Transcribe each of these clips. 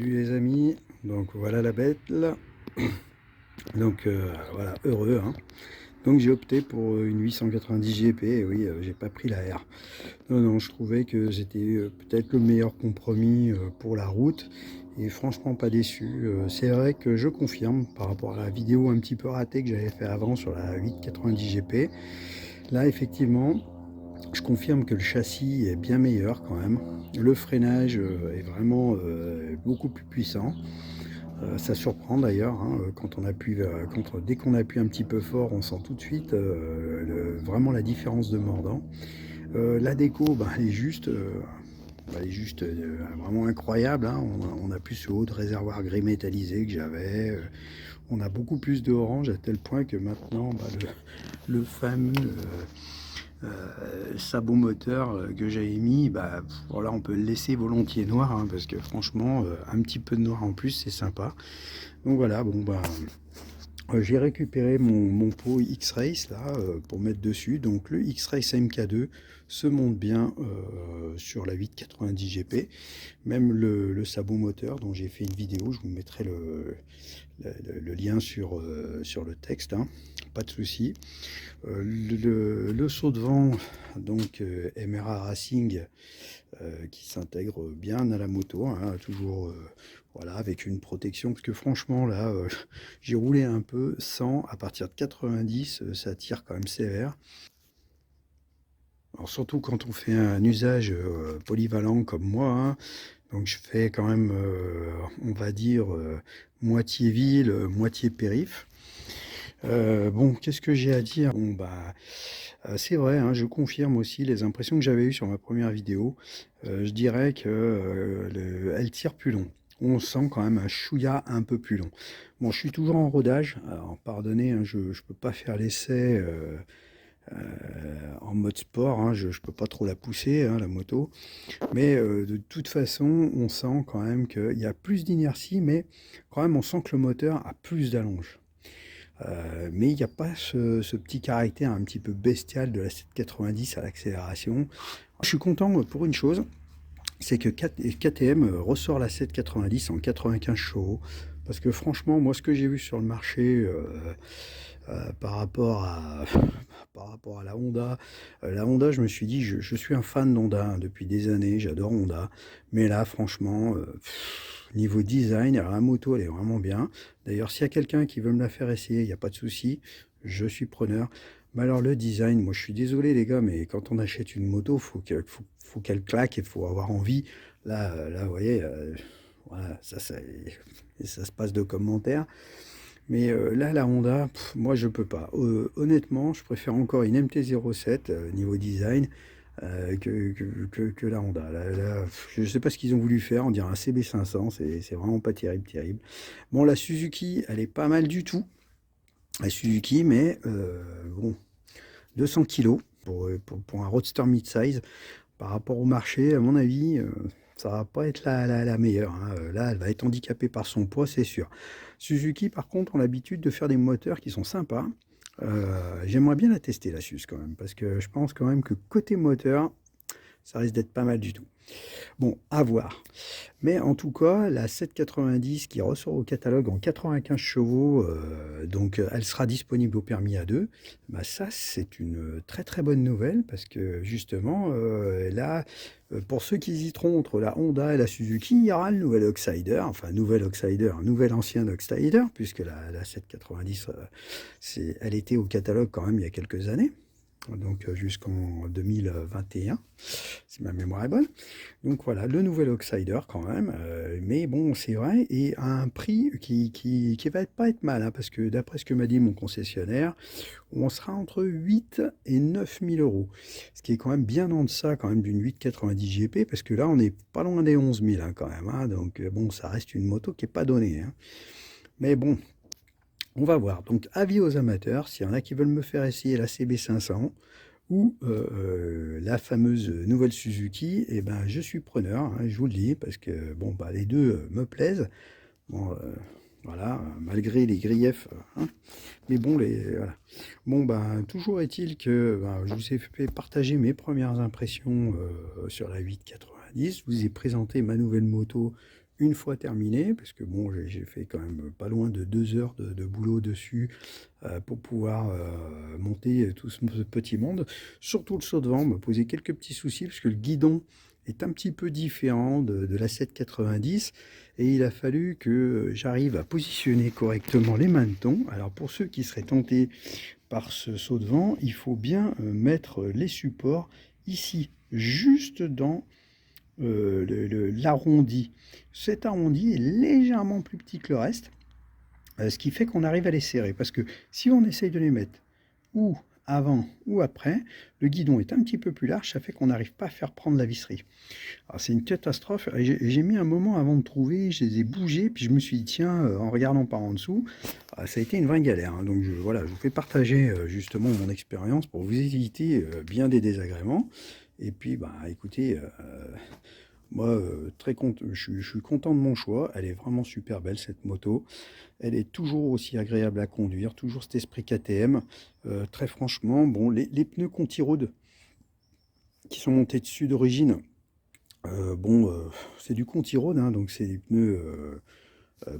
Salut les amis, donc voilà la bête là. Donc voilà, heureux hein. Donc j'ai opté pour une 890 GP, et oui, j'ai pas pris la R. Non, non, je trouvais que c'était peut-être le meilleur compromis pour la route, et franchement pas déçu. C'est vrai que je confirme par rapport à la vidéo un petit peu ratée que j'avais fait avant sur la 890 GP. Là effectivement, je confirme que le châssis est bien meilleur quand même. Le freinage est vraiment beaucoup plus puissant. Ça surprend d'ailleurs, hein, quand on appuie, dès qu'on appuie un petit peu fort, on sent tout de suite vraiment la différence de mordant. La déco, bah, elle est juste vraiment incroyable, hein. On a plus ce haut de réservoir gris métallisé que j'avais. On a beaucoup plus de orange à tel point que maintenant, bah, le fameux sabot moteur que j'avais mis, bah, voilà, on peut le laisser volontiers noir, hein, parce que franchement, un petit peu de noir en plus, c'est sympa. Donc voilà, bon bah, j'ai récupéré mon pot X-Race là pour mettre dessus. Donc le X-Race MK2 se monte bien sur la 890 GP. Même le sabot moteur dont j'ai fait une vidéo, je vous mettrai le lien sur le texte, hein, pas de souci. Le saut de vent, donc MRA Racing, qui s'intègre bien à la moto, hein, toujours voilà, avec une protection, parce que franchement là, j'ai roulé un peu sans, à partir de 90, ça tire quand même sévère. Alors surtout quand on fait un usage polyvalent comme moi, hein, donc je fais quand même, on va dire, moitié ville, moitié périph'. Bon, qu'est-ce que j'ai à dire? Bon, bah, c'est vrai, hein, je confirme aussi les impressions que j'avais eues sur ma première vidéo. Je dirais que elle tire plus long. On sent quand même un chouïa un peu plus long. Bon, je suis toujours en rodage. Alors, pardonnez, hein, je ne peux pas faire l'essai en mode sport, hein, je ne peux pas trop la pousser, hein, la moto. Mais de toute façon, on sent quand même qu'il y a plus d'inertie, mais quand même, on sent que le moteur a plus d'allonge. Mais il n'y a pas ce petit caractère un petit peu bestial de la 790 à l'accélération. Je suis content pour une chose, c'est que KTM ressort la 790 en 95 chevaux. Parce que franchement, moi, ce que j'ai vu sur le marché par rapport à, par rapport à la Honda, je me suis dit, je suis un fan d'Honda hein, depuis des années, j'adore Honda. Mais là, franchement, niveau design, alors la moto, elle est vraiment bien. D'ailleurs, s'il y a quelqu'un qui veut me la faire essayer, il n'y a pas de souci, je suis preneur. Mais alors le design, moi je suis désolé les gars, mais quand on achète une moto, faut qu'elle claque et il faut avoir envie. Là, vous voyez, voilà, ça se passe de commentaires. Mais là, la Honda, moi je peux pas. Honnêtement, je préfère encore une MT-07 niveau design que la Honda. Là, je ne sais pas ce qu'ils ont voulu faire, on dirait un CB500, c'est vraiment pas terrible, terrible. Bon, la Suzuki, elle est pas mal du tout, la Suzuki, mais bon, 200 kilos pour un roadster mid-size. Par rapport au marché, à mon avis, ça va pas être la meilleure, hein. Là, elle va être handicapée par son poids, c'est sûr. Suzuki, par contre, ont l'habitude de faire des moteurs qui sont sympas. J'aimerais bien la tester, la Suze, quand même, parce que je pense quand même que côté moteur, ça risque d'être pas mal du tout. Bon, à voir. Mais en tout cas, la 790 qui ressort au catalogue en 95 chevaux, donc elle sera disponible au permis A2, bah ça c'est une très très bonne nouvelle parce que justement, là, pour ceux qui hésiteront entre la Honda et la Suzuki, il y aura le nouvel Oxider, enfin nouvel Oxider, un nouvel ancien Oxider, puisque la 790, elle était au catalogue quand même il y a quelques années, donc jusqu'en 2021, si ma mémoire est bonne. Donc voilà, le nouvel Oxider quand même, mais bon, c'est vrai, et à un prix qui va pas être mal, hein, parce que d'après ce que m'a dit mon concessionnaire, on sera entre 8 et 9 000 euros, ce qui est quand même bien en deçà quand même d'une 890 GP, parce que là, on n'est pas loin des 11 000 hein, quand même, hein, donc bon, ça reste une moto qui n'est pas donnée, hein. Mais bon, on va voir. Donc, avis aux amateurs, s'il y en a qui veulent me faire essayer la CB500 ou la fameuse nouvelle Suzuki, eh ben, je suis preneur, hein, je vous le dis, parce que bon, bah, les deux me plaisent. Bon, voilà, malgré les griefs, hein, mais bon, voilà. Bon, ben, toujours est-il que ben, je vous ai fait partager mes premières impressions sur la 890. Je vous ai présenté ma nouvelle moto une fois terminé, parce que bon, j'ai fait quand même pas loin de 2 heures de boulot dessus pour pouvoir monter tout ce petit monde. Surtout le saut de vent me posait quelques petits soucis, parce que le guidon est un petit peu différent de la 790, et il a fallu que j'arrive à positionner correctement les manetons. Alors pour ceux qui seraient tentés par ce saut de vent, il faut bien mettre les supports ici, juste dans l'arrondi. Cet arrondi est légèrement plus petit que le reste, ce qui fait qu'on arrive à les serrer. Parce que si on essaye de les mettre ou avant ou après, le guidon est un petit peu plus large, ça fait qu'on n'arrive pas à faire prendre la visserie. Alors c'est une catastrophe. J'ai mis un moment avant de trouver, je les ai bougés, puis je me suis dit, tiens, en regardant par en dessous, ça a été une vraie galère. Hein. Donc voilà, je vous fais partager justement mon expérience pour vous éviter bien des désagréments. Et puis, bah, écoutez, moi, je suis content de mon choix. Elle est vraiment super belle, cette moto. Elle est toujours aussi agréable à conduire, toujours cet esprit KTM. Très franchement, bon, les pneus Conti-Road qui sont montés dessus d'origine, bon, c'est du Conti-Road, hein, donc c'est des pneus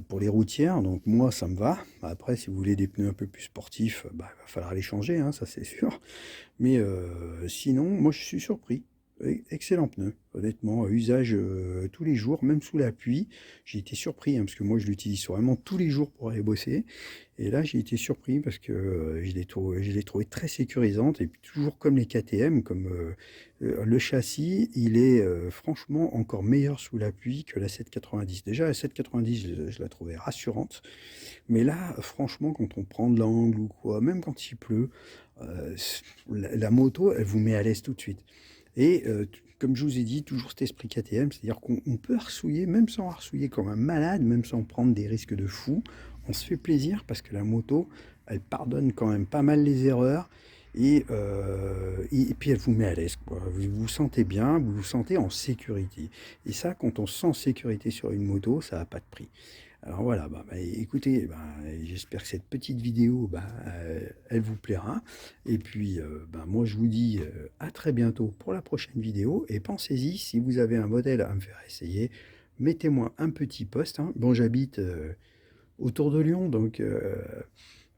pour les routières. Donc moi, ça me va. Après, si vous voulez des pneus un peu plus sportifs, bah, il va falloir les changer, hein, ça c'est sûr. Mais sinon, moi je suis surpris. Excellent pneu, honnêtement, usage tous les jours, même sous la pluie. J'ai été surpris, hein, parce que moi je l'utilise vraiment tous les jours pour aller bosser. Et là j'ai été surpris parce que je l'ai trouvé très sécurisante. Et puis toujours comme les KTM, comme le châssis, il est franchement encore meilleur sous la pluie que la 790. Déjà la 790, je la trouvais rassurante. Mais là, franchement, quand on prend de l'angle ou quoi, même quand il pleut, euh, la moto, elle vous met à l'aise tout de suite. Et comme je vous ai dit, toujours cet esprit KTM, c'est-à-dire qu'on peut harcouiller, même sans harcouiller comme un malade, même sans prendre des risques de fou, on se fait plaisir parce que la moto, elle pardonne quand même pas mal les erreurs. Et puis elle vous met à l'aise, quoi. Vous vous sentez bien, vous vous sentez en sécurité. Et ça, quand on se sent en sécurité sur une moto, ça n'a pas de prix. Alors voilà, bah, écoutez, bah, j'espère que cette petite vidéo, bah, elle vous plaira. Et puis, bah, moi, je vous dis à très bientôt pour la prochaine vidéo. Et pensez-y, si vous avez un modèle à me faire essayer, mettez-moi un petit post. Hein. Bon, j'habite autour de Lyon, donc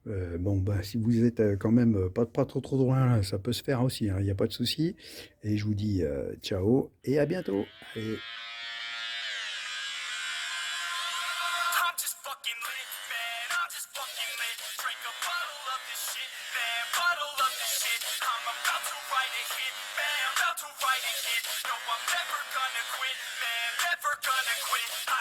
bon, bah, si vous êtes quand même pas trop loin, là, ça peut se faire aussi, hein, il n'y a pas de souci. Et je vous dis ciao et à bientôt. Allez. I'm just fucking lit, man. I'm just fucking lit. Drink a bottle of this shit, man. Bottle of this shit. I'm about to write a hit, man. About to write a hit. No, I'm never gonna quit, man. Never gonna quit.